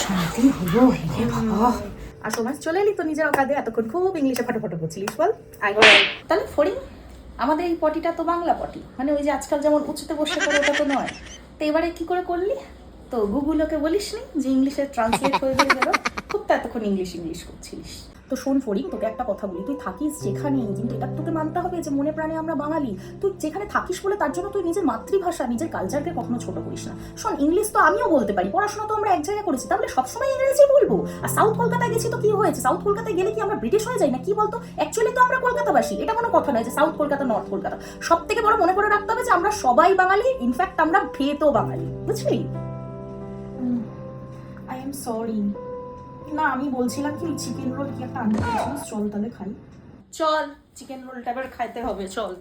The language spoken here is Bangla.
শান্তি হলো হে বাবা। আর সমাজ চলে এলি তো নিজের অকাদে, এতক্ষণ খুব ইংলিশে ফটো করছিলিস বল। তাহলে ফড়িং, আমাদের এই পটিটা তো বাংলা পটি, মানে ওই যে আজকাল যেমন উঁচুতে বসে করে ওটা তো নয়। তো এবারে কি করে করলি? তো গুগলকে বলিস নি যে ইংলিশে ট্রান্সলেট হয়ে গেল? খুব তো এতক্ষণ ইংলিশ করছিলিস। তো শোন ফড়িং, তোকে একটা কথা বলি, তুই থাকিস যেখানেই, কিন্তু এটা তোকে মানতে হবে যে মনে প্রাণে আমরা বাঙালি। তুই যেখানে থাকিস বলে তার জন্য তুই নিজের মাতৃভাষা, নিজের কালচারকে কখনো ছোট করিস না। শোন, ইংলিশ তো আমিও বলতে পারি, পড়াশোনা তো আমরা এক জায়গায় করেছি, তাহলে সবসময় ইংরেজি বলবো? আর সাউথ কলকাতায় গেছি তো কি হয়েছে? সাউথ কলকাতায় গেলে কি আমরা ব্রিটিশ হয়ে যাই না? কি বলতো, অ্যাকচুয়ালি তো আমরা কলকাতাবাসী, এটা কোনো কথা নয় যে সাউথ কলকাতা নর্থ কলকাতা। সব থেকে বড় মনে করে রাখতে হবে যে আমরা সবাই বাঙালি, ইনফ্যাক্ট আমরা ভেতও বাঙালি, বুঝলি? I am sorry. না, আমি বলছিলাম কি চিকেন রোল কি একটা আনতে, চল তাহলে খাই। চল, চিকেন রোলটা এবার খাইতে হবে, চল।